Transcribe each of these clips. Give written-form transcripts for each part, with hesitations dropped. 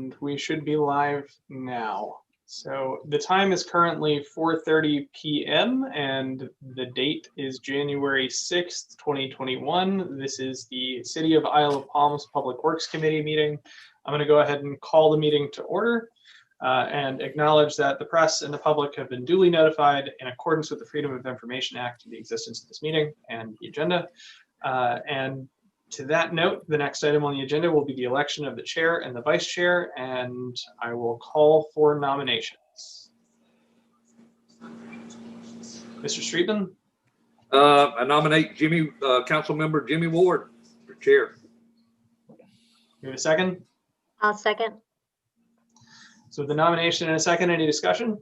And we should be live now. So the time is currently 4:30 p.m. and the date is January 6th, 2021. This is the City of Isle of Palms Public Works Committee meeting. I'm going to go ahead and call the meeting to order and acknowledge that the press and the public have been duly notified in accordance with the Freedom of Information Act of the existence of this meeting and the agenda. And to that note, the next item on the agenda will be the election of the chair and the vice chair, and I will call for nominations. Mr. Streetman? I nominate Council Member Jimmy Ward for chair. You have a second? I'll second. So the nomination and a second, any discussion?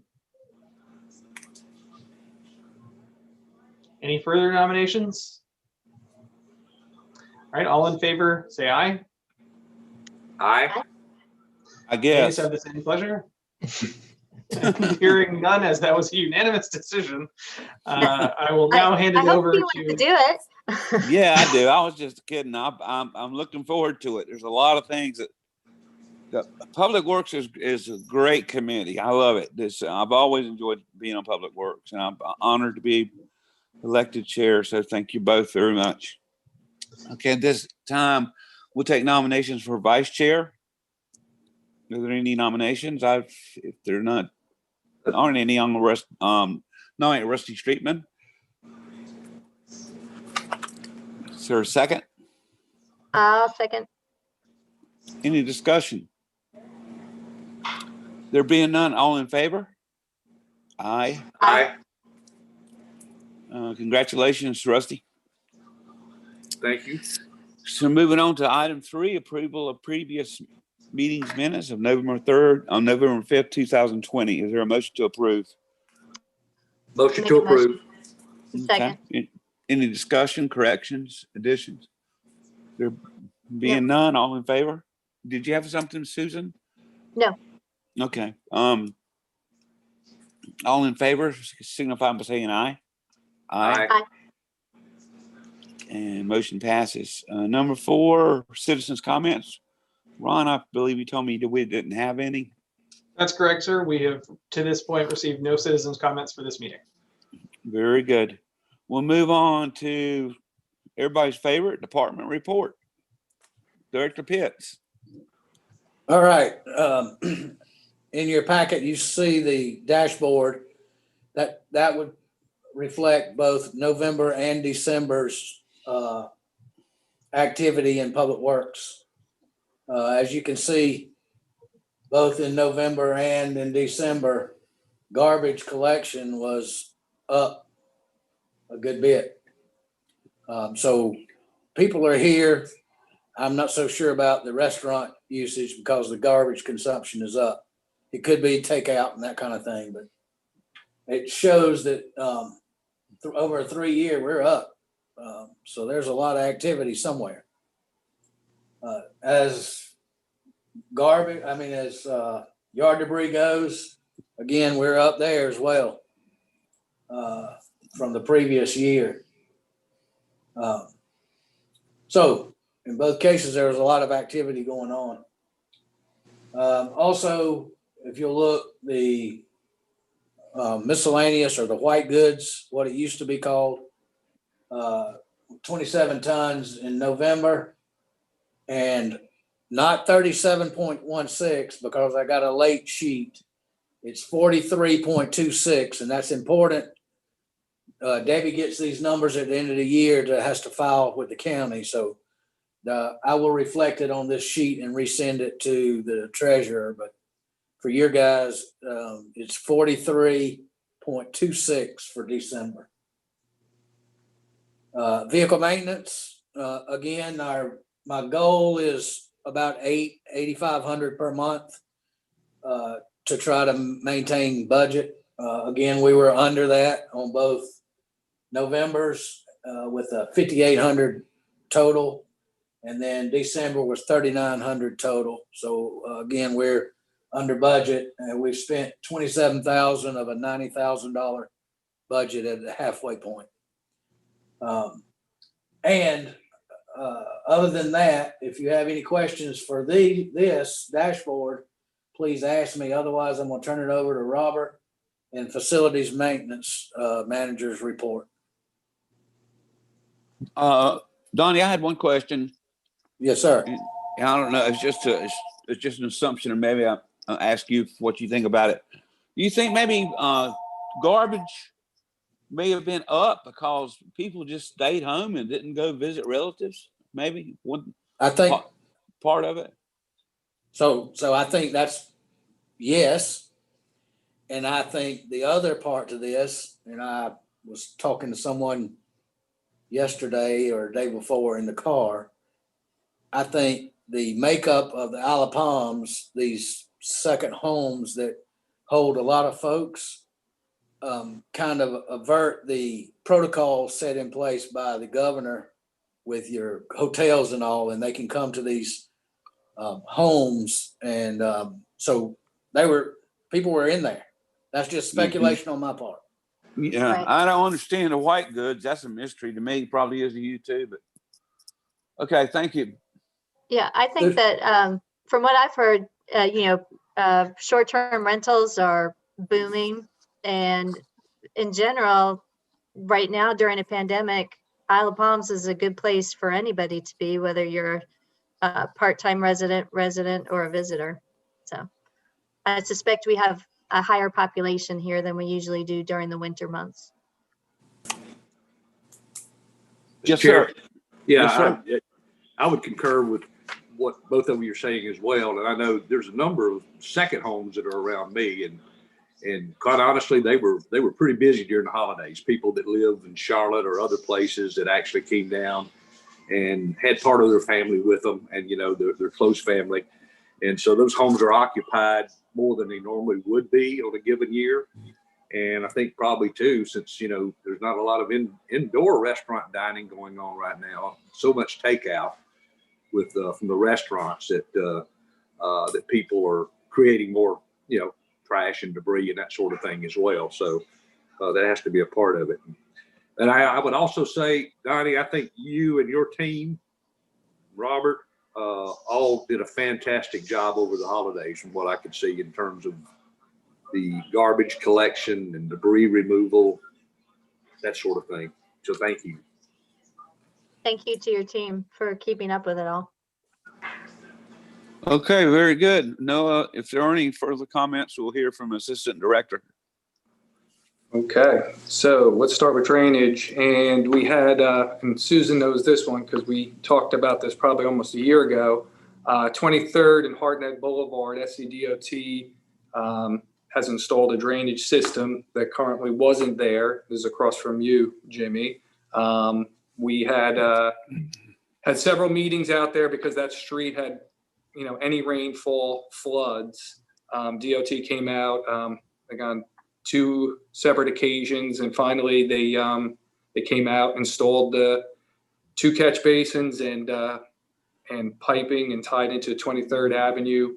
Any further nominations? All right, all in favor, say aye. Aye. I guess. Please have the same pleasure. Hearing none, as that was a unanimous decision, I will now hand it over I hope you want to do it. Yeah, I do. I was just kidding. I'm looking forward to it. There's a lot of things that Public Works is a great committee. I love it. I've always enjoyed being on Public Works, and I'm honored to be elected chair. So thank you both very much. Okay, at this time, we'll take nominations for vice chair. Are there any nominations? If there aren't any on the rest, nominate Rusty Streetman. Is there a second? I'll second. Any discussion? There being none, all in favor? Aye. Aye. Congratulations, Rusty. Thank you. So moving on to item 3, approval of previous meetings minutes of November 3rd on November 5th, 2020. Is there a motion to approve? Motion Make to a motion. approve. Second. Okay. Any discussion, corrections, additions? There being none, all in favor? Did you have something, Susan? No. Okay. All in favor, signify by saying aye. Aye. Aye. And motion passes. Number 4, citizens' comments. Ron, I believe you told me that we didn't have any. That's correct, sir. We have, to this point, received no citizens' comments for this meeting. Very good. We'll move on to everybody's favorite department report. Director Pitts. All right. In your packet, you see the dashboard that would reflect both November and December's activity in Public Works. As you can see, both in November and in December, garbage collection was up a good bit. So people are here. I'm not so sure about the restaurant usage because the garbage consumption is up. It could be takeout and that kind of thing, but it shows that over a 3-year, we're up. So there's a lot of activity somewhere. As yard debris goes, again, we're up there as well from the previous year. So in both cases, there was a lot of activity going on. Also, if you'll look, the miscellaneous or the white goods, what it used to be called, 27 tons in November and not 37.16 because I got a late sheet. It's 43.26, and that's important. Debbie gets these numbers at the end of the year that has to file with the county. So I will reflect it on this sheet and resend it to the treasurer. But for your guys, it's 43.26 for December. Vehicle maintenance, again, my goal is about $8,500 per month to try to maintain budget. Again, we were under that on both November's with a $5,800 total, and then December was $3,900 total. So again, we're under budget, and we've spent $27,000 of a $90,000 budget at the halfway point. Other than that, if you have any questions for this dashboard, please ask me. Otherwise, I'm gonna turn it over to Robert and Facilities Maintenance Manager's report. Donnie, I had one question. Yes, sir. I don't know. It's just an assumption, or maybe I'll ask you what you think about it. Do you think maybe garbage may have been up because people just stayed home and didn't go visit relatives? Maybe one. I think part of it. so. I think that's yes, and I think the other part to this, and I was talking to someone yesterday or day before in the car. I think the makeup of the Isle of Palms, these second homes that hold a lot of folks, kind of avert the protocol set in place by the governor with your hotels and all, and they can come to these homes. And so people were in there. That's just speculation on my part. Yeah, Right. I don't understand the white goods. That's a mystery to me. Probably is to you too, but okay, thank you. Yeah, I think that from what I've heard, short-term rentals are booming, and in general, right now during a pandemic, Isle of Palms is a good place for anybody to be, whether you're a part-time resident, or a visitor. So I suspect we have a higher population here than we usually do during the winter months. Yes, Chair. sir. Yeah, Yes, sir. I would concur with what both of you are saying as well. And I know there's a number of second homes that are around me, and quite honestly, they were pretty busy during the holidays. People that live in Charlotte or other places that actually came down and had part of their family with them, and their close family. And so those homes are occupied more than they normally would be on a given year. And I think probably too, since there's not a lot of indoor restaurant dining going on right now, so much takeout with from the restaurants that people are creating more trash and debris and that sort of thing as well. So that has to be a part of it. And I would also say, Donnie, I think you and your team, Robert, all did a fantastic job over the holidays from what I could see in terms of the garbage collection and debris removal, that sort of thing. So thank you. Thank you to your team for keeping up with it all. Okay, very good. Noah, if there are any further comments, we'll hear from Assistant Director. Okay, so let's start with drainage. And we had, and Susan knows this one because we talked about this probably almost a year ago, 23rd and Hartnett Boulevard, SCDOT has installed a drainage system that currently wasn't there. This is across from you, Jimmy. We had several meetings out there because that street had, any rainfall floods. DOT came out, like on 2 separate occasions, and finally they came out, installed the 2 catch basins and piping, and tied into 23rd Avenue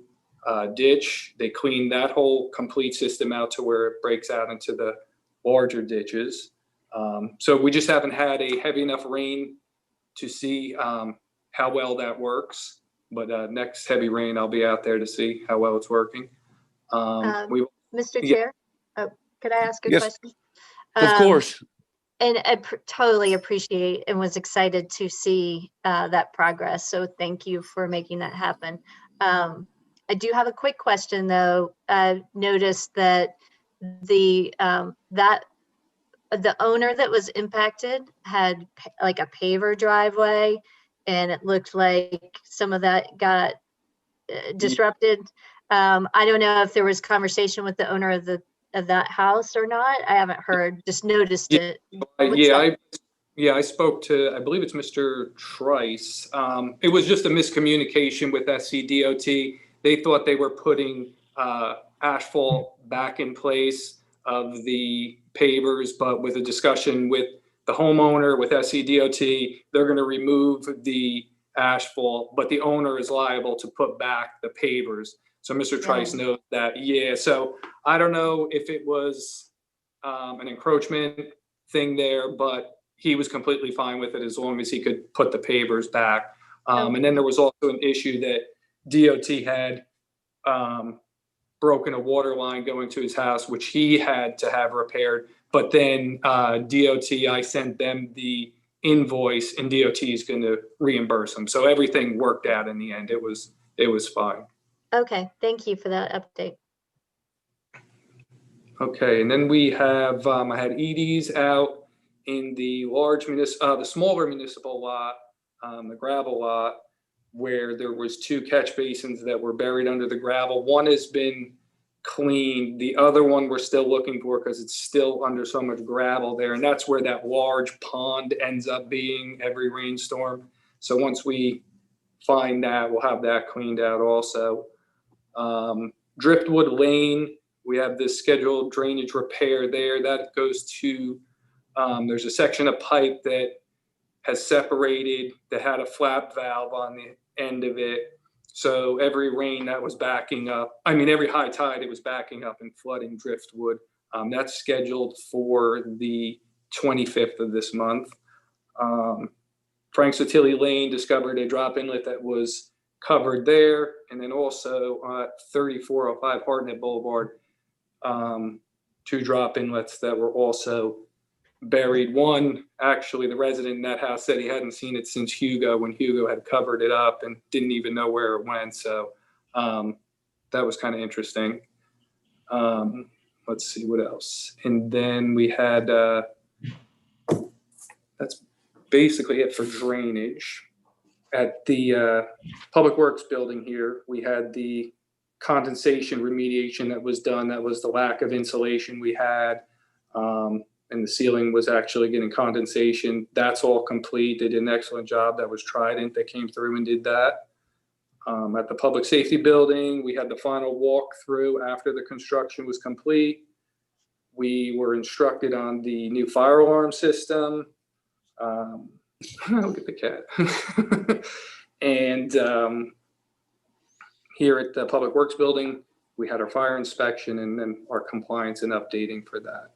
ditch. They cleaned that whole complete system out to where it breaks out into the larger ditches. So we just haven't had a heavy enough rain to see how well that works. But next heavy rain, I'll be out there to see how well it's working. Mr. Yeah. Chair, could I ask a Yes, question? of course. And I totally appreciate and was excited to see that progress. So thank you for making that happen. I do have a quick question though. I noticed that the owner that was impacted had like a paver driveway, and it looked like some of that got disrupted. I don't know if there was conversation with the owner of that house or not. I haven't heard, just noticed it. I spoke to, I believe it's Mr. Trice. It was just a miscommunication with SCDOT. They thought they were putting asphalt back in place of the pavers, but with a discussion with the homeowner, with SCDOT, they're going to remove the asphalt, but the owner is liable to put back the pavers. So Mr. Trice knows that. Yeah. So I don't know if it was an encroachment thing there, but he was completely fine with it as long as he could put the pavers back. And then there was also an issue that DOT had broken a water line going to his house, which he had to have repaired. But then DOT, I sent them the invoice, and DOT is going to reimburse him. So everything worked out in the end. It was fine. Okay, thank you for that update. Okay, and then we have I had EDs out in the the smaller municipal lot, the gravel lot, where there was 2 catch basins that were buried under the gravel. One has been cleaned. The other one we're still looking for because it's still under so much gravel there. And that's where that large pond ends up being every rainstorm. So once we find that, we'll have that cleaned out also. Driftwood Lane, we have this scheduled drainage repair there. That goes to, there's a section of pipe that has separated, that had a flap valve on the end of it. So every rain that was backing up, every high tide, it was backing up and flooding Driftwood. That's scheduled for the 25th of this month. Frank Sotilli Lane discovered a drop inlet that was covered there. And then also 3405 Hartnett Boulevard, 2 drop inlets that were also buried. One, actually, the resident in that house said he hadn't seen it since Hugo, when Hugo had covered it up and didn't even know where it went. So that was kind of interesting. Let's see what else. And then we had, that's basically it for drainage. At the Public Works building here, we had the condensation remediation that was done. That was the lack of insulation we had. And the ceiling was actually getting condensation. That's all complete. They did an excellent job. That was Trident that came through and did that. At the Public Safety building, we had the final walkthrough after the construction was complete. We were instructed on the new fire alarm system. Look at the cat. And here at the Public Works building, we had our fire inspection and then our compliance and updating for that.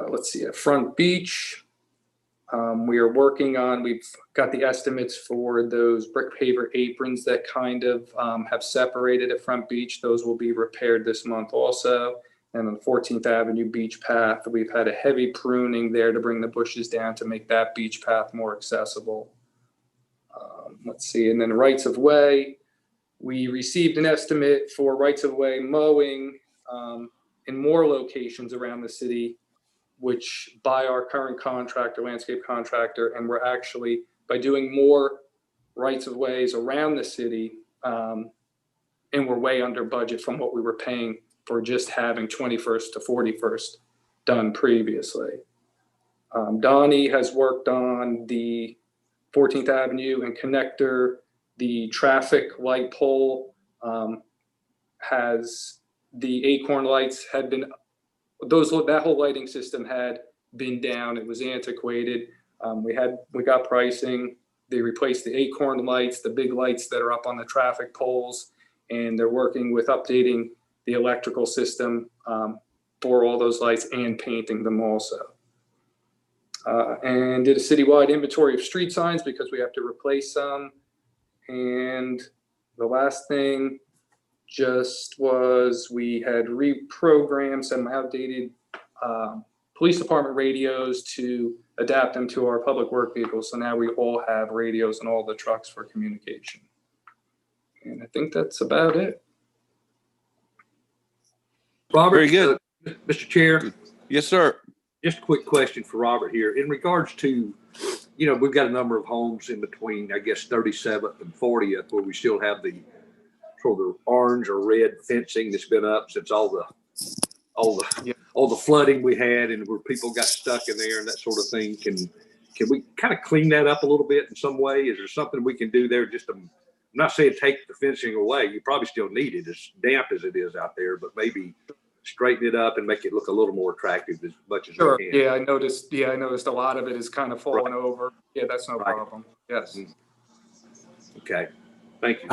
Let's see, at Front Beach, we are working on, we've got the estimates for those brick paver aprons that kind of have separated at Front Beach. Those will be repaired this month also. And on 14th Avenue beach path, we've had a heavy pruning there to bring the bushes down to make that beach path more accessible. Let's see, and then rights of way, we received an estimate for rights of way mowing in more locations around the city, which by our current contractor, landscape contractor, and we're actually, by doing more rights of ways around the city, and we're way under budget from what we were paying for just having 21st to 41st done previously. Donnie has worked on the 14th Avenue and connector. The traffic light pole has the acorn lights had been, that whole lighting system had been down. It was antiquated. We got pricing. They replaced the acorn lights, the big lights that are up on the traffic poles, and they're working with updating the electrical system for all those lights and painting them also. And did a citywide inventory of street signs because we have to replace some. And the last thing just was we had reprogrammed some outdated police department radios to adapt them to our public work vehicles. So now we all have radios in all the trucks for communication. And I think that's about it. Robert, Very good. Mr. Chair. Yes, sir. Just a quick question for Robert here. In regards to, we've got a number of homes in between, I guess, 37th and 40th, where we still have the sort of orange or red fencing that's been up since all the flooding we had, and where people got stuck in there and that sort of thing. Can we kind of clean that up a little bit in some way? Is there something we can do there? I'm not saying take the fencing away. You probably still need it, as damp as it is out there, but maybe straighten it up and make it look a little more attractive as much as Sure. we can. Yeah, I noticed a lot of it is kind of falling over. Yeah, that's no problem. Yes. Okay. Thank you.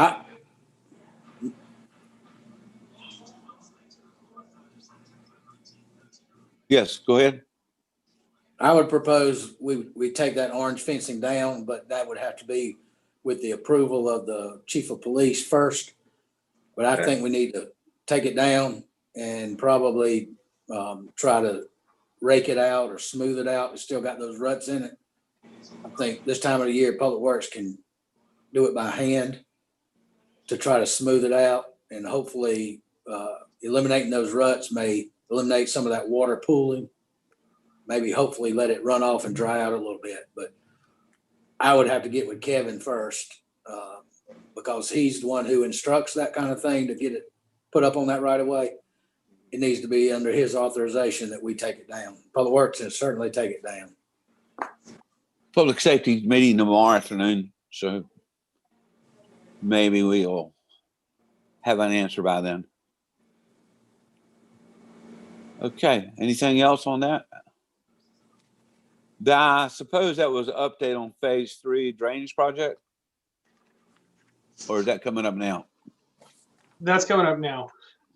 Yes, go ahead. I would propose we take that orange fencing down, but that would have to be with the approval of the chief of police first. But I Okay. think we need to take it down and probably try to rake it out or smooth it out. It's still got those ruts in it. I think this time of the year, Public Works can do it by hand to try to smooth it out, and hopefully eliminating those ruts may eliminate some of that water pooling. Maybe hopefully let it run off and dry out a little bit. But I would have to get with Kevin first because he's the one who instructs that kind of thing to get it put up on that right of way. It needs to be under his authorization that we take it down. Public Works can certainly take it down. Public safety meeting tomorrow afternoon, so maybe we'll have an answer by then. Okay, anything else on that? I suppose that was an update on phase 3 drainage project, or is that coming up now? That's coming up now.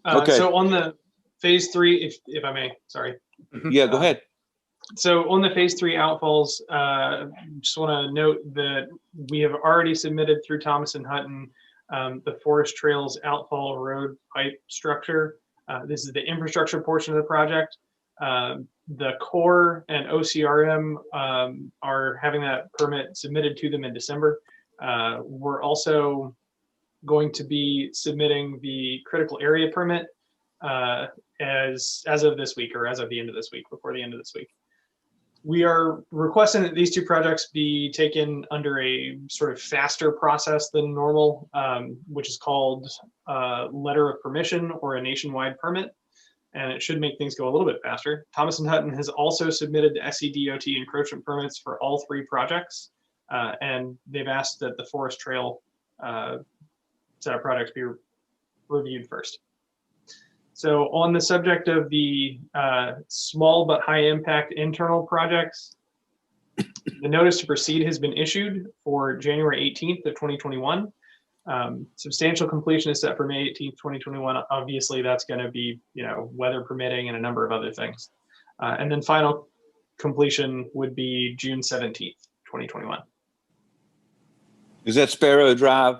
Okay. So on the phase 3, if I may, sorry. Yeah, go ahead. So on the phase 3 outfalls, just want to note that we have already submitted through Thomas and Hutton the Forest Trails outfall road pipe structure. This is the infrastructure portion of the project. The Corps and OCRM are having that permit submitted to them in December. We're also going to be submitting the critical area permit as of this week, or as of the end of this week, before the end of this week. We are requesting that these two projects be taken under a sort of faster process than normal, which is called letter of permission or a nationwide permit. And it should make things go a little bit faster. Thomas and Hutton has also submitted the SCDOT encroachment permits for all 3 projects. And they've asked that the Forest Trail set of projects be reviewed first. So on the subject of the small but high impact internal projects, the notice to proceed has been issued for January 18th of 2021. Substantial completion is set for May 18th, 2021. Obviously that's going to be, weather permitting and a number of other things. And then final completion would be June 17th, 2021. Is that Sparrow Drive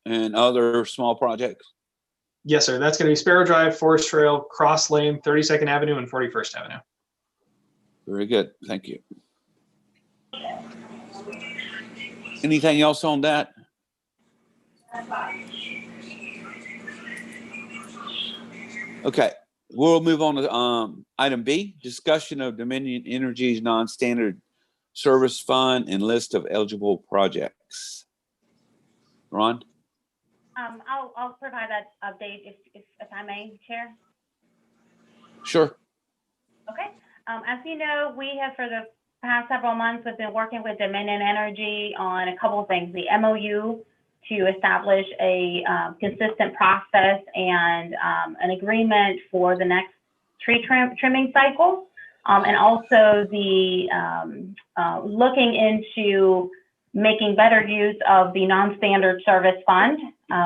and other small projects? Yes, sir. That's going to be Sparrow Drive, Forest Trail, Cross Lane, 32nd Avenue, and 41st Avenue. Very good. Thank you. Anything else on that? Okay, we'll move on to item B, discussion of Dominion Energy's non-standard service fund and list of eligible projects. Ron? I'll provide that update if I may, Chair. Sure. Okay. As you know, we have for the past several months have been working with Dominion Energy on a couple of things: the MOU to establish a consistent process and an agreement for the next tree trimming cycle, and also the looking into making better use of the non-standard service fund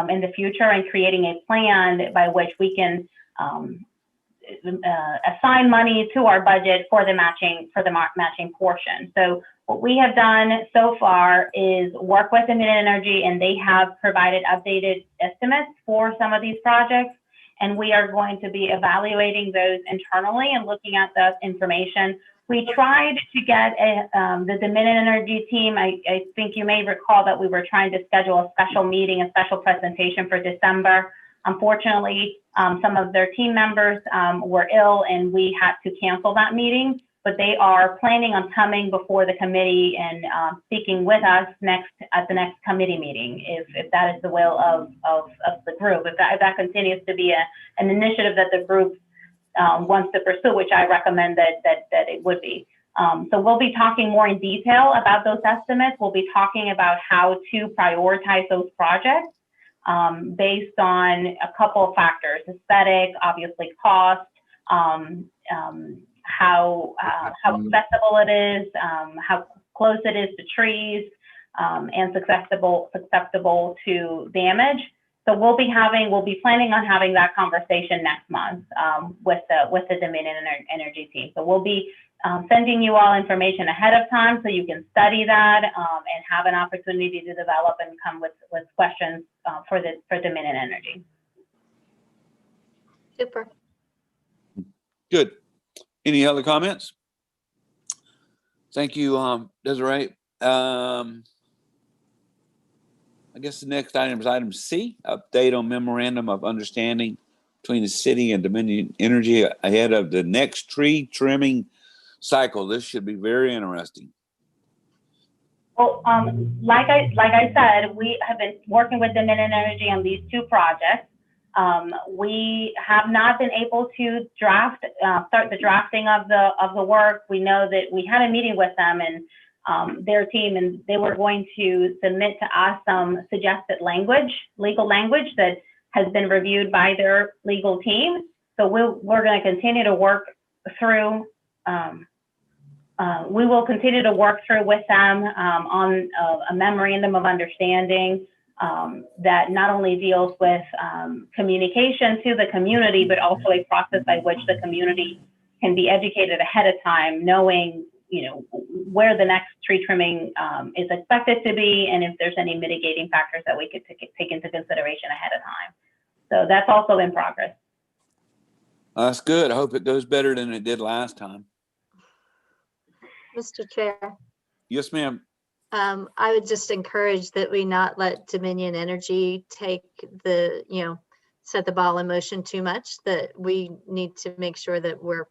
in the future and creating a plan by which we can assign money to our budget for the matching portion. So what we have done so far is work with Dominion Energy, and they have provided updated estimates for some of these projects. And we are going to be evaluating those internally and looking at that information. We tried to get the Dominion Energy team. I think you may recall that we were trying to schedule a special meeting, a special presentation for December. Unfortunately, some of their team members were ill and we had to cancel that meeting, but they are planning on coming before the committee and speaking with us at the next committee meeting, if that is the will of the group. If that continues to be an initiative that the group wants to pursue, which I recommend that it would be. So we'll be talking more in detail about those estimates. We'll be talking about how to prioritize those projects based on a couple of factors: aesthetic, obviously cost, how accessible it is, how close it is to trees, and susceptible to damage. So we'll be planning on having that conversation next month with the Dominion Energy team. So we'll be sending you all information ahead of time so you can study that and have an opportunity to develop and come with questions for Dominion Energy. Super. Good. Any other comments? Thank you, Desiree. I guess the next item is item C, update on memorandum of understanding between the city and Dominion Energy ahead of the next tree trimming cycle. This should be very interesting. Well, like I said, we have been working with Dominion Energy on these two projects. We have not been able to start the drafting of the work. We know that we had a meeting with them and their team, and they were going to submit to us some suggested legal language that has been reviewed by their legal team. So we're going to continue to work through. We will continue to work through with them on a memorandum of understanding that not only deals with communication to the community, but also a process by which the community can be educated ahead of time, knowing, where the next tree trimming is expected to be, and if there's any mitigating factors that we could take into consideration ahead of time. So that's also in progress. That's good. I hope it goes better than it did last time. Mr. Chair, Yes, ma'am. I would just encourage that we not let Dominion Energy take set the ball in motion too much, that we need to make sure that we're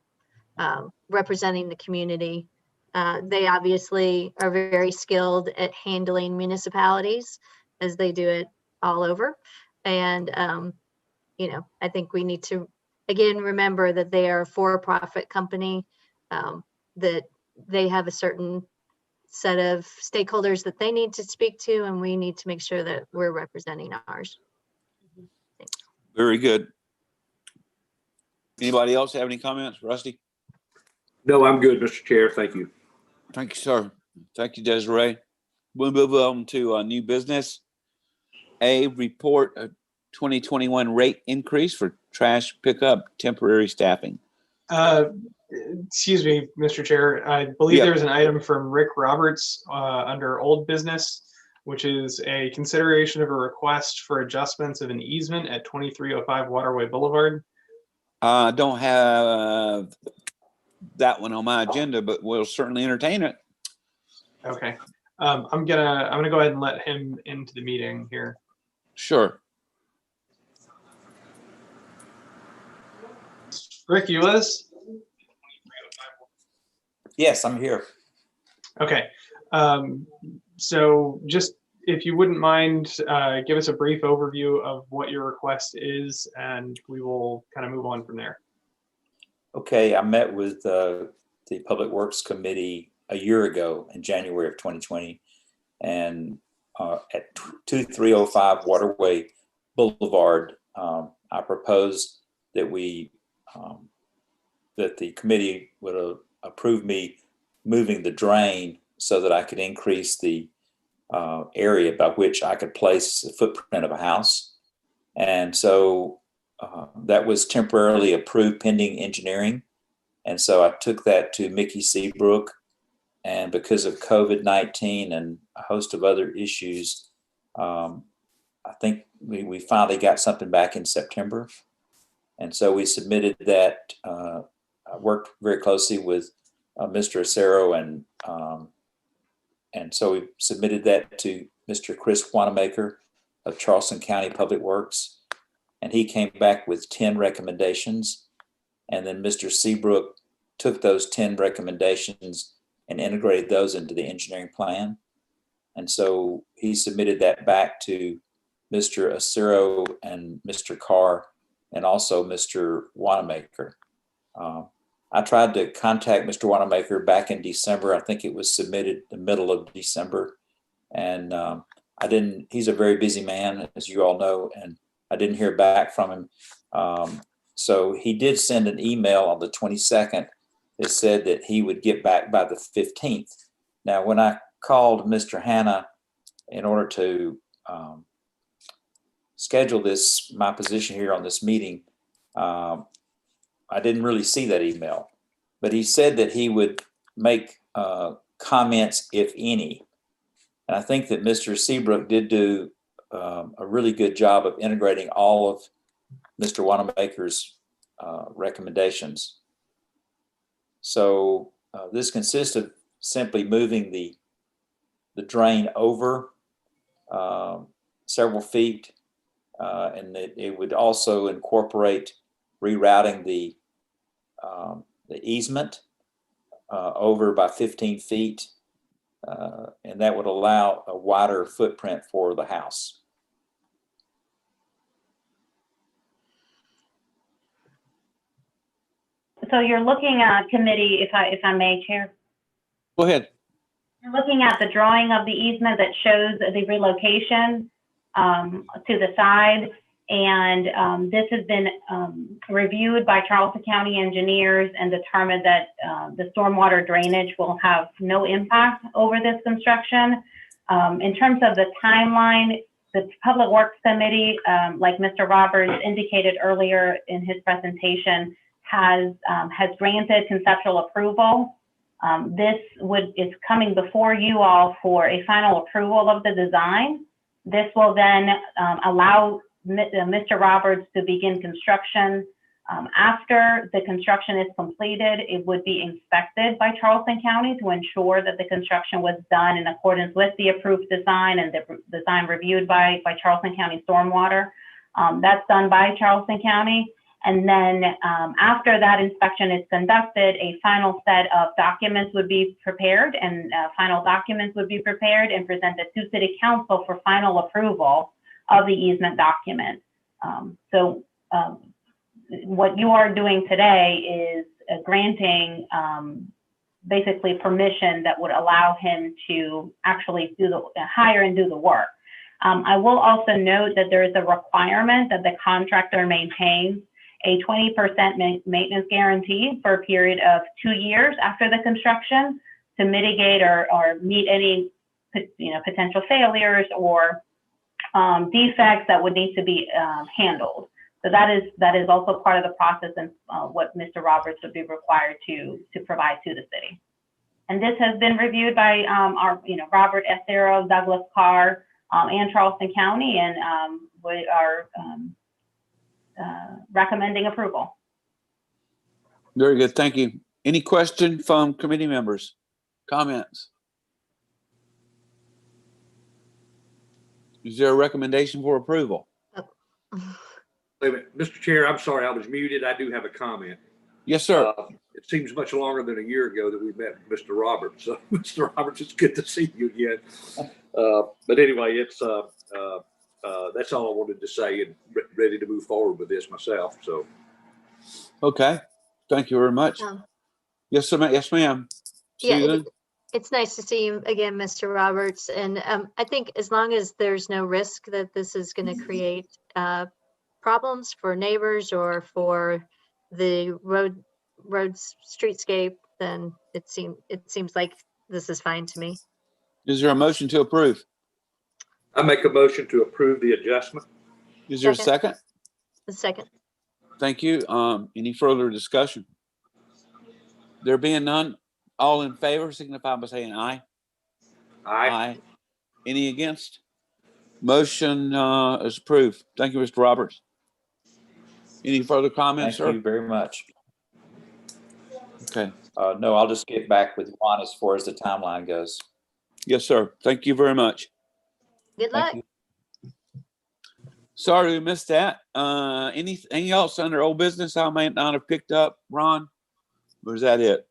representing the community. They obviously are very skilled at handling municipalities, as they do it all over. And, I think we need to, again, remember that they are a for-profit company, that they have a certain set of stakeholders that they need to speak to, and we need to make sure that we're representing ours. Thanks. Very good. Anybody else have any comments? Rusty? No, I'm good, Mr. Chair. Thank you. Thank you, sir. Thank you, Desiree. We'll move on to new business. A report of 2021 rate increase for trash pickup temporary staffing. Excuse me, Mr. Chair. I believe Yep. there's an item from Rick Roberts under old business, which is a consideration of a request for adjustments of an easement at 2305 Waterway Boulevard. I don't have that one on my agenda, but we'll certainly entertain it. Okay. I'm gonna go ahead and let him into the meeting here. Sure. Rick, you with us? Yes, I'm here. Okay. So just if you wouldn't mind, give us a brief overview of what your request is, and we will kind of move on from there. Okay, I met with the Public Works Committee a year ago in January of 2020, and at 2305 Waterway Boulevard, I proposed that that the committee would approve me moving the drain so that I could increase the area by which I could place the footprint of a house. And so that was temporarily approved pending engineering. And so I took that to Mickey Seabrook, and because of COVID-19 and a host of other issues, I think we finally got something back in September. And so we submitted that. I worked very closely with Mr. Acero, and so we submitted that to Mr. Chris Wanamaker of Charleston County Public Works, and he came back with 10 recommendations. And then Mr. Seabrook took those 10 recommendations and integrated those into the engineering plan. And so he submitted that back to Mr. Acero and Mr. Carr and also Mr. Wanamaker. I tried to contact Mr. Wanamaker back in December. I think it was submitted the middle of December. And I didn't, he's a very busy man, as you all know, and I didn't hear back from him. So he did send an email on the 22nd that said that he would get back by the 15th. Now, when I called Mr. Hanna in order to schedule my position here on this meeting, I didn't really see that email, but he said that he would make comments, if any. And I think that Mr. Seabrook did do a really good job of integrating all of Mr. Wanamaker's recommendations. So this consists of simply moving the drain over several feet, and it would also incorporate rerouting the easement over by 15 feet, and that would allow a wider footprint for the house. So you're looking at committee, if I may, Chair. Go ahead. You're looking at the drawing of the easement that shows the relocation to the side. And this has been reviewed by Charleston County engineers and determined that the stormwater drainage will have no impact over this construction. In terms of the timeline, the Public Works Committee, like Mr. Roberts indicated earlier in his presentation, has granted conceptual approval. This is coming before you all for a final approval of the design. This will then allow Mr. Roberts to begin construction. After the construction is completed, it would be inspected by Charleston County to ensure that the construction was done in accordance with the approved design and the design reviewed by Charleston County Stormwater. That's done by Charleston County. And then after that inspection is conducted, a final set of documents would be prepared and presented to City Council for final approval of the easement document. So what you are doing today is granting basically permission that would allow him to actually hire and do the work. I will also note that there is a requirement that the contractor maintains a 20% maintenance guarantee for a period of 2 years after the construction to mitigate or meet any potential failures or defects that would need to be handled. So that is also part of the process and what Mr. Roberts would be required to provide to the city. And this has been reviewed by our Robert Estero, Douglas Carr, and Charleston County, and we are recommending approval. Very good. Thank you. Any question from committee members? Comments? Is there a recommendation for approval? Wait a minute, Mr. Chair, I'm sorry, I was muted. I do have a comment. Yes, sir. It seems much longer than a year ago that we met Mr. Roberts. So, Mr. Roberts, it's good to see you again. But anyway, it's that's all I wanted to say, and ready to move forward with this myself. So, Okay. Thank you very much. Yes, sir. Yes, ma'am. Yeah, it's nice to see you again, Mr. Roberts. And I think as long as there's no risk that this is going to create problems for neighbors or for the road streetscape, then it seems like this is fine to me. Is there a motion to approve? I make a motion to approve the adjustment. Is there a second? A second. Thank you. Any further discussion? There being none, all in favor signify by saying aye. Aye. Any against? Motion is approved. Thank you, Mr. Roberts. Any further comments, sir? Thank you very much. Okay. No, I'll just get back with Juan as far as the timeline goes. Yes, sir. Thank you very much. Good luck. Sorry we missed that. Anything else under old business I might not have picked up, Ron? Or is that it?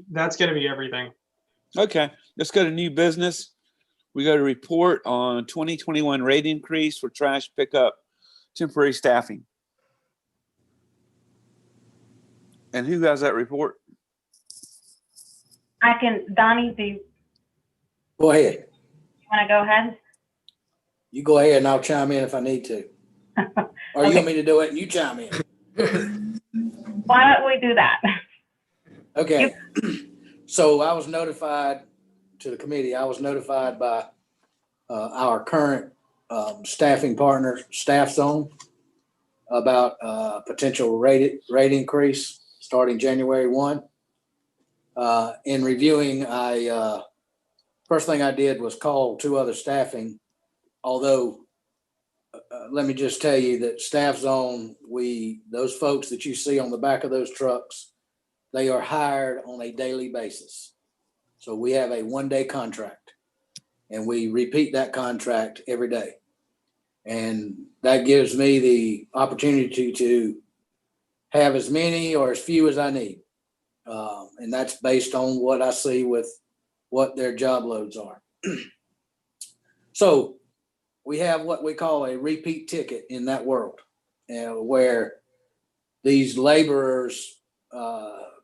That's going to be everything. Okay, let's go to new business. We got a report on 2021 rate increase for trash pickup temporary staffing. And who has that report? I can, Donnie, do you Go ahead. want to go ahead? You go ahead and I'll chime in if I need to. Or you want me to do it and you chime in? Why don't we do that? Okay. So I was notified to the committee, I was notified by our current staffing partner, Staff Zone, about potential rate increase starting January 1. In reviewing, first thing I did was call 2 other staffing, although let me just tell you that Staff Zone, those folks that you see on the back of those trucks, they are hired on a daily basis. So we have a 1-day contract and we repeat that contract every day. And that gives me the opportunity to have as many or as few as I need. And that's based on what I see with what their job loads are. So we have what we call a repeat ticket in that world, where these laborers,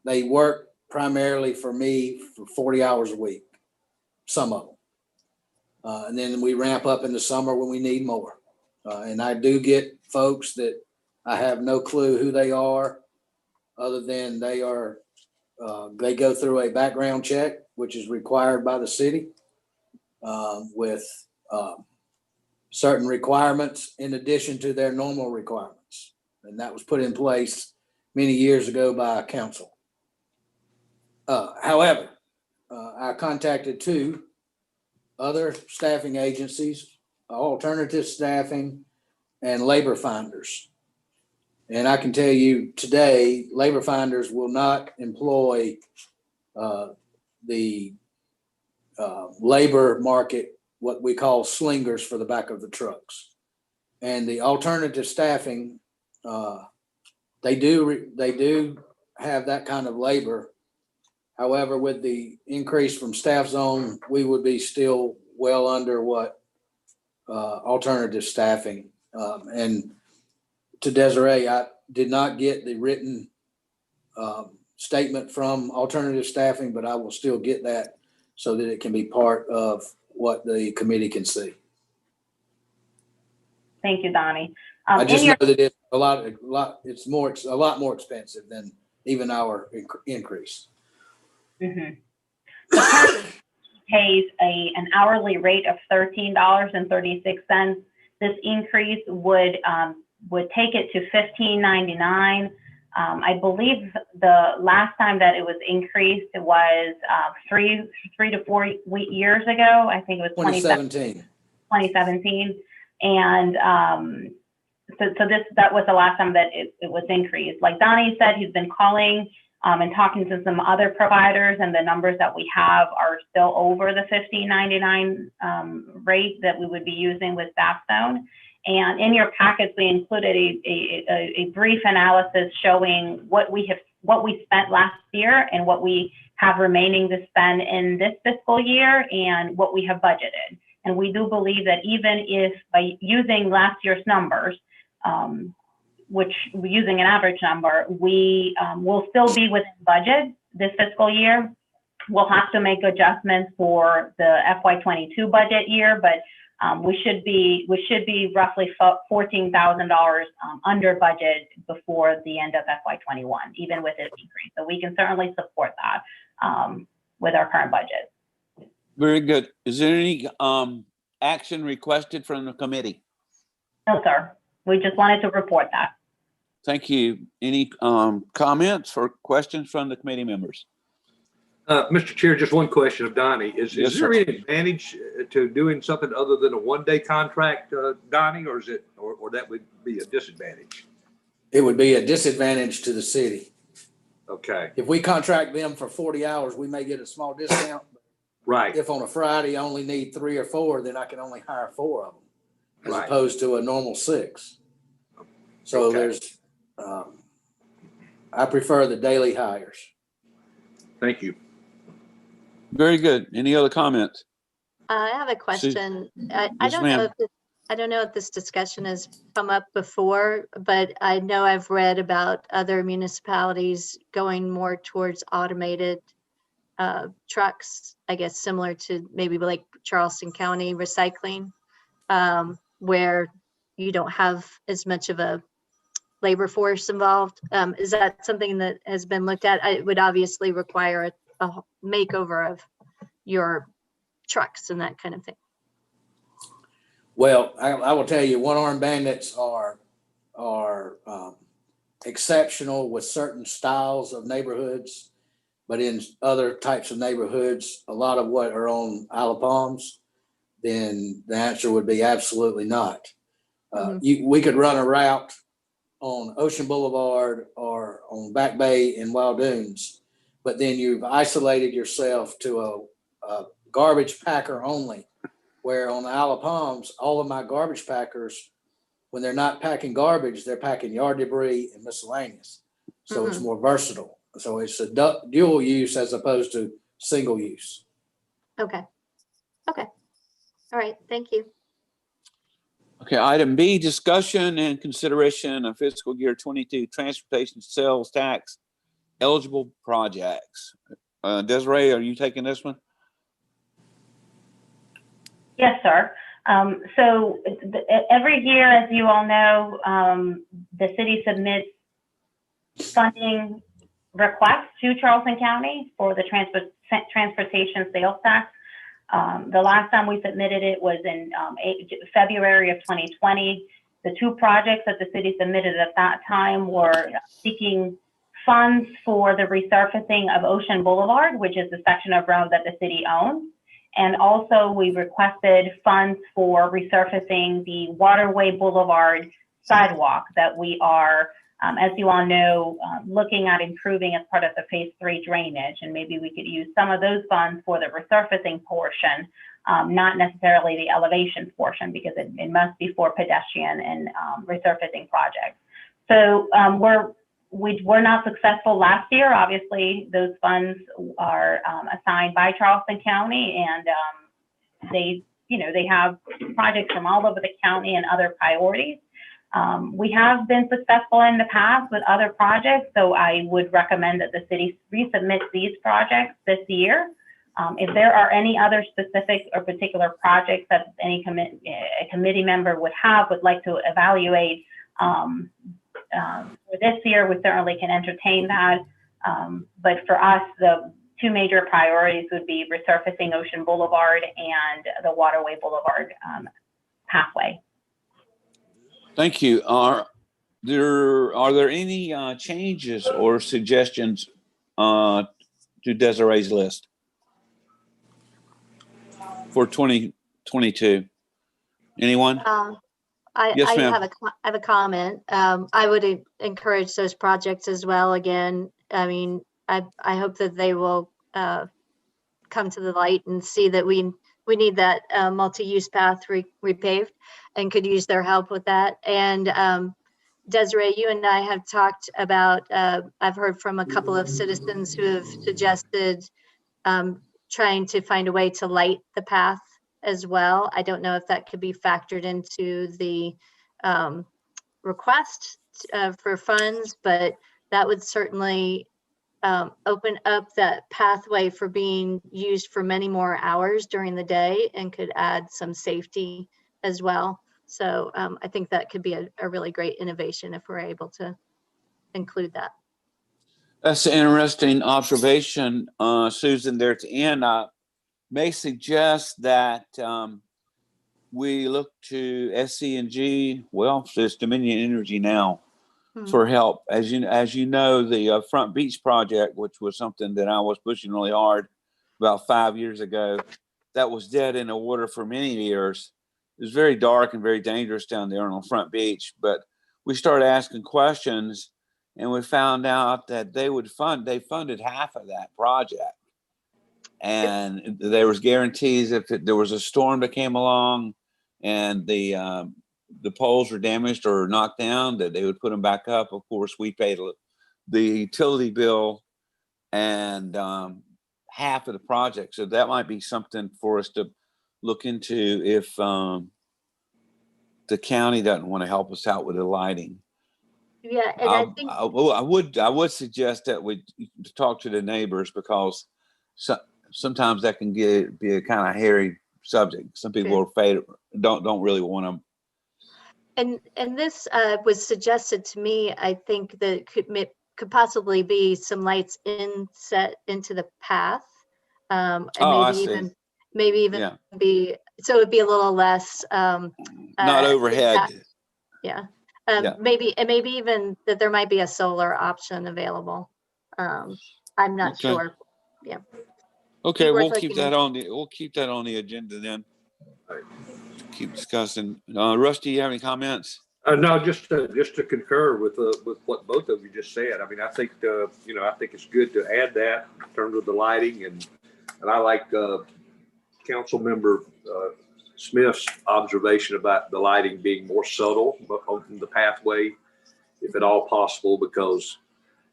they work primarily for me for 40 hours a week, some of them. And then we ramp up in the summer when we need more. And I do get folks that I have no clue who they are, other than they go through a background check, which is required by the city, with certain requirements in addition to their normal requirements. And that was put in place many years ago by council. However, I contacted 2 other staffing agencies, alternative staffing and labor finders. And I can tell you today, labor finders will not employ the labor market, what we call slingers for the back of the trucks. And the alternative staffing, they do have that kind of labor. However, with the increase from Staff Zone, we would be still well under what alternative staffing. And to Desiree, I did not get the written statement from alternative staffing, but I will still get that so that it can be part of what the committee can see. Thank you, Donnie. I just know that it's a lot more expensive than even our increase. Mm-hmm. The current pays an hourly rate of $13.36. This increase would take it to $15.99. I believe the last time that it was increased was 3 to 4 years ago. I think it was 2017. And so that was the last time that it was increased. Like Donnie said, he's been calling and talking to some other providers, and the numbers that we have are still over the $15.99 rate that we would be using with Staff Zone. And in your packets, we included a brief analysis showing what we spent last year and what we have remaining to spend in this fiscal year and what we have budgeted. And we do believe that even if by using last year's numbers, which using an average number, we will still be within budget this fiscal year. We'll have to make adjustments for the FY22 budget year, but we should be roughly $14,000 under budget before the end of FY21, even with this increase. So we can certainly support that with our current budget. Very good. Is there any action requested from the committee? No, sir. We just wanted to report that. Thank you. Any comments or questions from the committee members? Mr. Chair, just one question of Donnie. Is there any advantage to doing something other than a 1-day contract, Donnie, or that would be a disadvantage? It would be a disadvantage to the city. Okay. If we contract them for 40 hours, we may get a small discount. Right. If on a Friday I only need 3 or 4, then I can only hire 4 of them, as Right. opposed to a normal 6. So Okay. there's, I prefer the daily hires. Thank you. Very good. Any other comments? I have a question. I Yes, don't ma'am. know if I don't know if this discussion has come up before, but I know I've read about other municipalities going more towards automated trucks, I guess similar to maybe like Charleston County recycling, where you don't have as much of a labor force involved. Is that something that has been looked at? It would obviously require a makeover of your trucks and that kind of thing. Well, I will tell you, one-armed bandits are exceptional with certain styles of neighborhoods, but in other types of neighborhoods, a lot of what are on Isle of Palms, then the answer would be absolutely not. We could run a route on Ocean Boulevard or on Back Bay in Wild Dunes, but then you've isolated yourself to a garbage packer only, where on the Isle of Palms, all of my garbage packers, when they're not packing garbage, they're packing yard debris and miscellaneous. So it's more versatile. So it's a dual use as opposed to single use. Okay. Okay. All right. Thank you. Okay, item B, discussion and consideration of fiscal year 22 transportation sales tax eligible projects. Desiree, are you taking this one? Yes, sir. So every year, as you all know, the city submits funding requests to Charleston County for the transportation sales tax. The last time we submitted it was in February of 2020. The two projects that the city submitted at that time were seeking funds for the resurfacing of Ocean Boulevard, which is the section of road that the city owns. And also we requested funds for resurfacing the Waterway Boulevard sidewalk that we are, as you all know, looking at improving as part of the phase 3 drainage. And maybe we could use some of those funds for the resurfacing portion, not necessarily the elevation portion, because it must be for pedestrian and resurfacing projects. So we were not successful last year. Obviously, those funds are assigned by Charleston County, and they have projects from all over the county and other priorities. We have been successful in the past with other projects, so I would recommend that the city resubmit these projects this year. If there are any other specific or particular projects that any committee member would like to evaluate for this year, we certainly can entertain that. But for us, the two major priorities would be resurfacing Ocean Boulevard and the Waterway Boulevard pathway. Thank you. Are there any changes or suggestions to Desiree's list for 2022? Anyone? Yes, ma'am. I have a comment. I would encourage those projects as well. Again, I mean, I hope that they will come to the light and see that we need that multi-use path repaved, and could use their help with that. And Desiree, you and I have talked about, I've heard from a couple of citizens who have suggested trying to find a way to light the path as well. I don't know if that could be factored into the request for funds, but that would certainly open up that pathway for being used for many more hours during the day, and could add some safety as well. So I think that could be a really great innovation if we're able to include that. That's an interesting observation, Susan, there at the end. I may suggest that we look to SC&G, well, it's Dominion Energy now, for help. As you know, the Front Beach project, which was something that I was pushing really hard about 5 years ago, that was dead in the water for many years. It was very dark and very dangerous down there on Front Beach. But we started asking questions, and we found out that they funded half of that project. And there was guarantees if there was a storm that came along and the poles were damaged or knocked down, that they would put them back up. Of course, we paid the utility bill and half of the project. So that might be something for us to look into if the county doesn't want to help us out with the lighting. Yeah, and I think I would suggest that we talk to the neighbors, because sometimes that can be a kind of hairy subject. Some people are afraid, don't really want them. And this was suggested to me. I think that could possibly be some lights set into the path, and maybe even be, so it'd be a little less not overhead. Maybe even that there might be a solar option available. I'm not sure. Yeah. Okay, we'll keep that on the agenda then. keep discussing. Rusty, you have any comments? No, just to concur with what both of you just said. I mean, I think I think it's good to add that in terms of the lighting, and I like Council Member Smith's observation about the lighting being more subtle on the pathway, if at all possible, because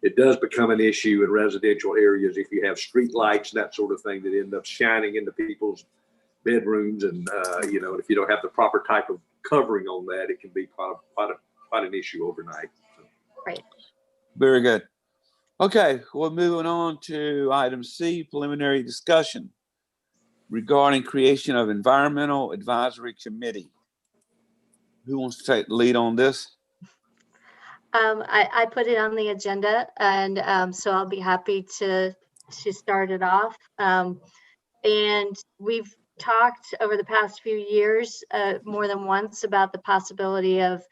it does become an issue in residential areas if you have street lights and that sort of thing that end up shining into people's bedrooms, and if you don't have the proper type of covering on that, it can be quite an issue overnight. Right. Very good. Okay, we're moving on to item C, preliminary discussion regarding creation of environmental advisory committee. Who wants to take the lead on this? I put it on the agenda, and so I'll be happy to start it off. And we've talked over the past few years more than once about the possibility of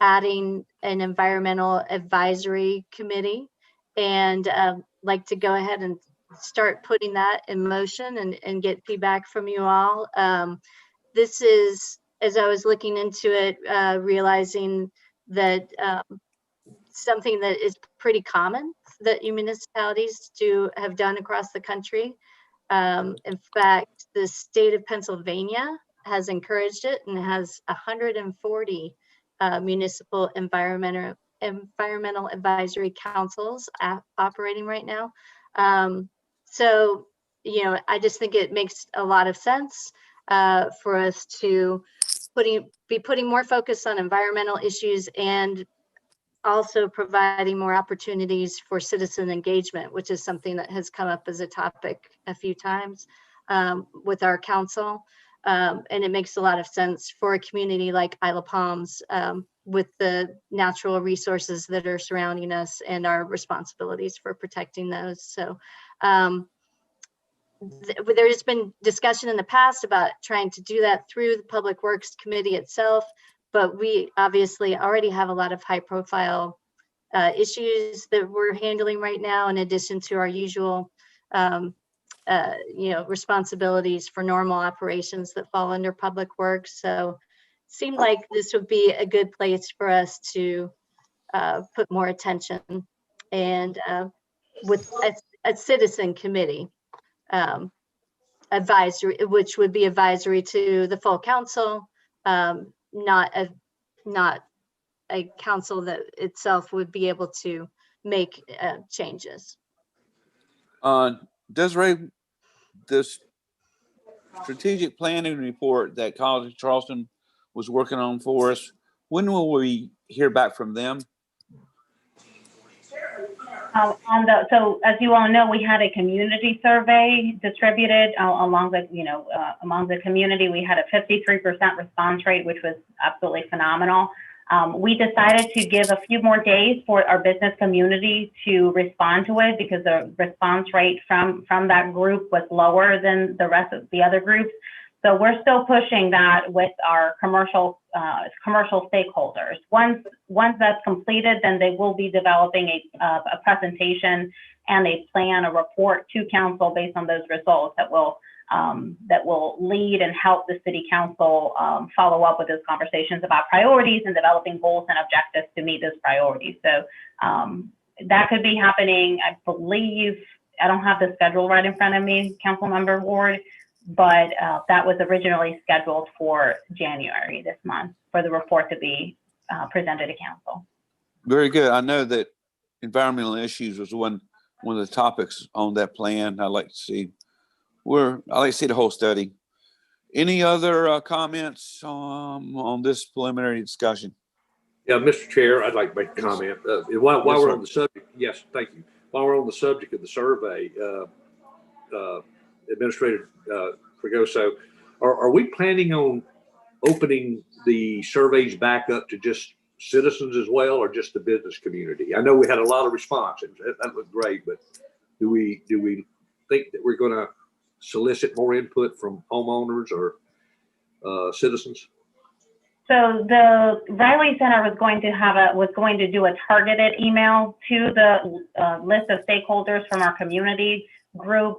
adding an environmental advisory committee, and like to go ahead and start putting that in motion and get feedback from you all. This is, as I was looking into it, realizing that something that is pretty common that municipalities have done across the country. In fact, the state of Pennsylvania has encouraged it and has 140 municipal environmental advisory councils operating right now. So, I just think it makes a lot of sense for us to be putting more focus on environmental issues, and also providing more opportunities for citizen engagement, which is something that has come up as a topic a few times with our council. And it makes a lot of sense for a community like Isle of Palms with the natural resources that are surrounding us and our responsibilities for protecting those. So there's been discussion in the past about trying to do that through the Public Works Committee itself, but we obviously already have a lot of high profile issues that we're handling right now, in addition to our usual responsibilities for normal operations that fall under Public Works. So it seemed like this would be a good place for us to put more attention, and with a citizen committee advisory, which would be advisory to the full council, not a council that itself would be able to make changes. Desiree, this strategic planning report that College of Charleston was working on for us, when will we hear back from them? So as you all know, we had a community survey distributed among the community. We had a 53% response rate, which was absolutely phenomenal. We decided to give a few more days for our business community to respond to it, because the response rate from that group was lower than the rest of the other groups. So we're still pushing that with our commercial stakeholders. Once that's completed, then they will be developing a presentation and a plan, a report to council based on those results that will lead and help the city council follow up with those conversations about priorities and developing goals and objectives to meet those priorities. So that could be happening, I believe. I don't have the schedule right in front of me, Councilmember Ward, but that was originally scheduled for January this month for the report to be presented to council. Very good. I know that environmental issues was one of the topics on that plan. I'd like to see the whole study. Any other comments on this preliminary discussion? Yeah, Mr. Chair, I'd like to make a comment. While we're on the subject, yes, thank you. While we're on the subject of the survey, Administrator Fregoso, are we planning on opening the surveys back up to just citizens as well, or just the business community? I know we had a lot of response, and that looked great, but do we think that we're going to solicit more input from homeowners or citizens? So the Riley Center was going to do a targeted email to the list of stakeholders from our community group.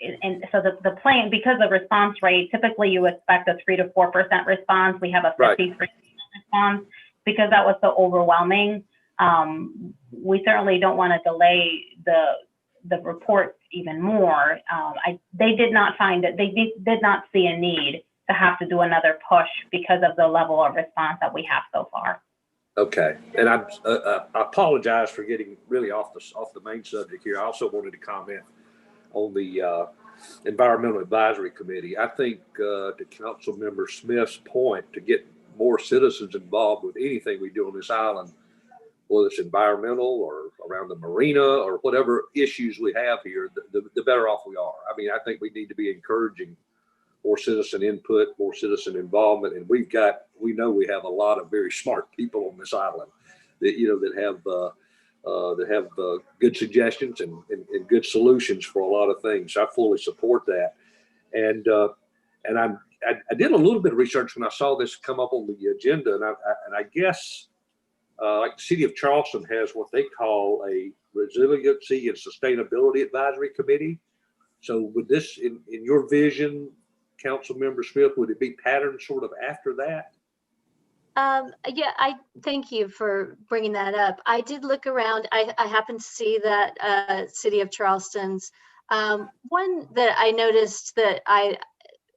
and so the plan, because of response rate, typically you expect a 3 to 4% response. We have a 53% response because that was so overwhelming. We certainly don't want to delay the report even more. They did not find that they did not see a need to have to do another push because of the level of response that we have so far. Okay, and I apologize for getting really off the main subject here. I also wanted to comment on the Environmental Advisory Committee. I think to Council Member Smith's point, to get more citizens involved with anything we do on this island, whether it's environmental or around the marina or whatever issues we have here, the better off we are. I mean, I think we need to be encouraging more citizen input, more citizen involvement, and we know we have a lot of very smart people on this island that have good suggestions and good solutions for a lot of things. I fully support that, and I did a little bit of research when I saw this come up on the agenda, and I guess like the City of Charleston has what they call a Resiliency and Sustainability Advisory Committee. So would this, in your vision, Council Member Smith, would it be patterned sort of after that? Yeah, I thank you for bringing that up. I did look around. I happened to see that City of Charleston's one that I noticed that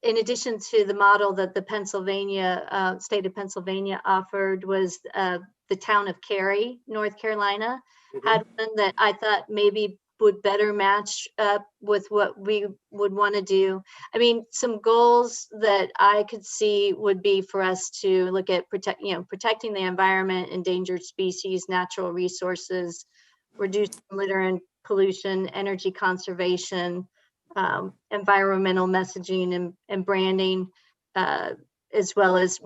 in addition to the model that the state of Pennsylvania offered, was the town of Cary, North Carolina, had one that I thought maybe would better match up with what we would want to do. I mean, some goals that I could see would be for us to look at protecting the environment, endangered species, natural resources, reducing litter and pollution, energy conservation, environmental messaging and branding, as well as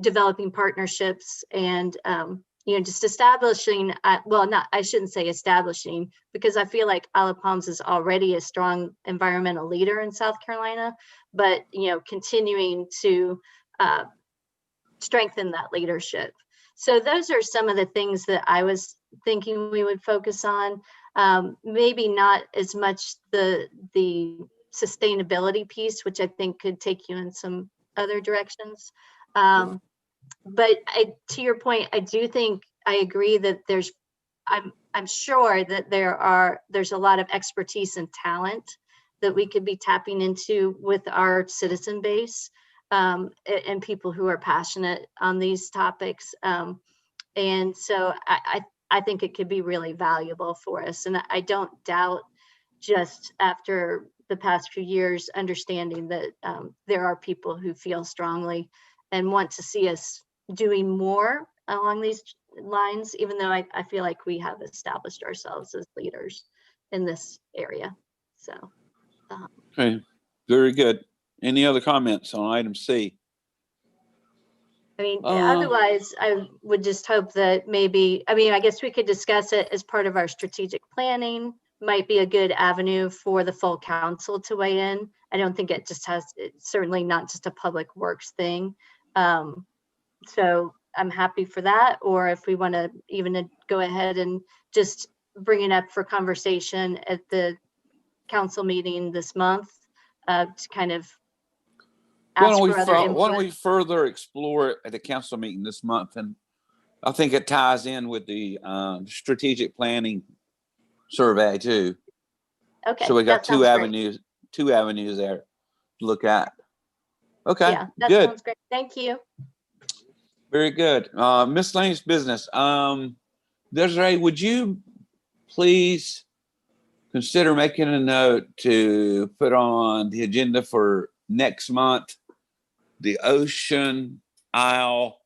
developing partnerships and just establishing, I shouldn't say establishing, because I feel like Isle Palms is already a strong environmental leader in South Carolina, but, continuing to strengthen that leadership. So those are some of the things that I was thinking we would focus on. Maybe not as much the sustainability piece, which I think could take you in some other directions. But to your point, I do think I agree that I'm sure that there's a lot of expertise and talent that we could be tapping into with our citizen base, and people who are passionate on these topics. And so I think it could be really valuable for us. And I don't doubt, just after the past few years, understanding that there are people who feel strongly and want to see us doing more along these lines, even though I feel like we have established ourselves as leaders in this area. So. Okay, very good. Any other comments on item C? I mean, otherwise, I would just hope that maybe, I guess we could discuss it as part of our strategic planning. Might be a good avenue for the full council to weigh in. I don't think it just it's certainly not just a public works thing. So I'm happy for that. Or if we want to even go ahead and just bring it up for conversation at the council meeting this month, to kind of Why don't we further explore it at the council meeting this month? And I think it ties in with the strategic planning survey too. Okay. So we got two great. avenues there to look at. Okay. Yeah, that good. Sounds great. Thank you. Very good. Miscellaneous business. Desiree, would you please consider making a note to put on the agenda for next month the Ocean Isle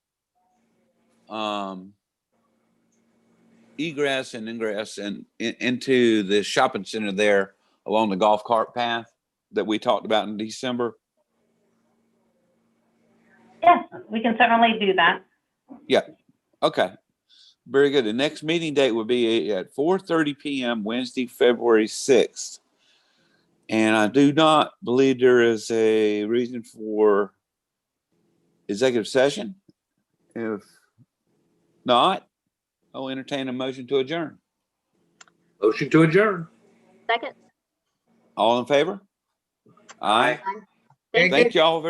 egress and ingress and into the shopping center there along the golf cart path that we talked about in December? Yes, we can certainly do that. Yeah. Okay. Very good. The next meeting date will be at 4:30 p.m. Wednesday, February 6th. And I do not believe there is a reason for executive session. If not, I'll entertain a motion to adjourn. Motion to adjourn. Second. All in favor? Aye. Thank you. Thank y'all very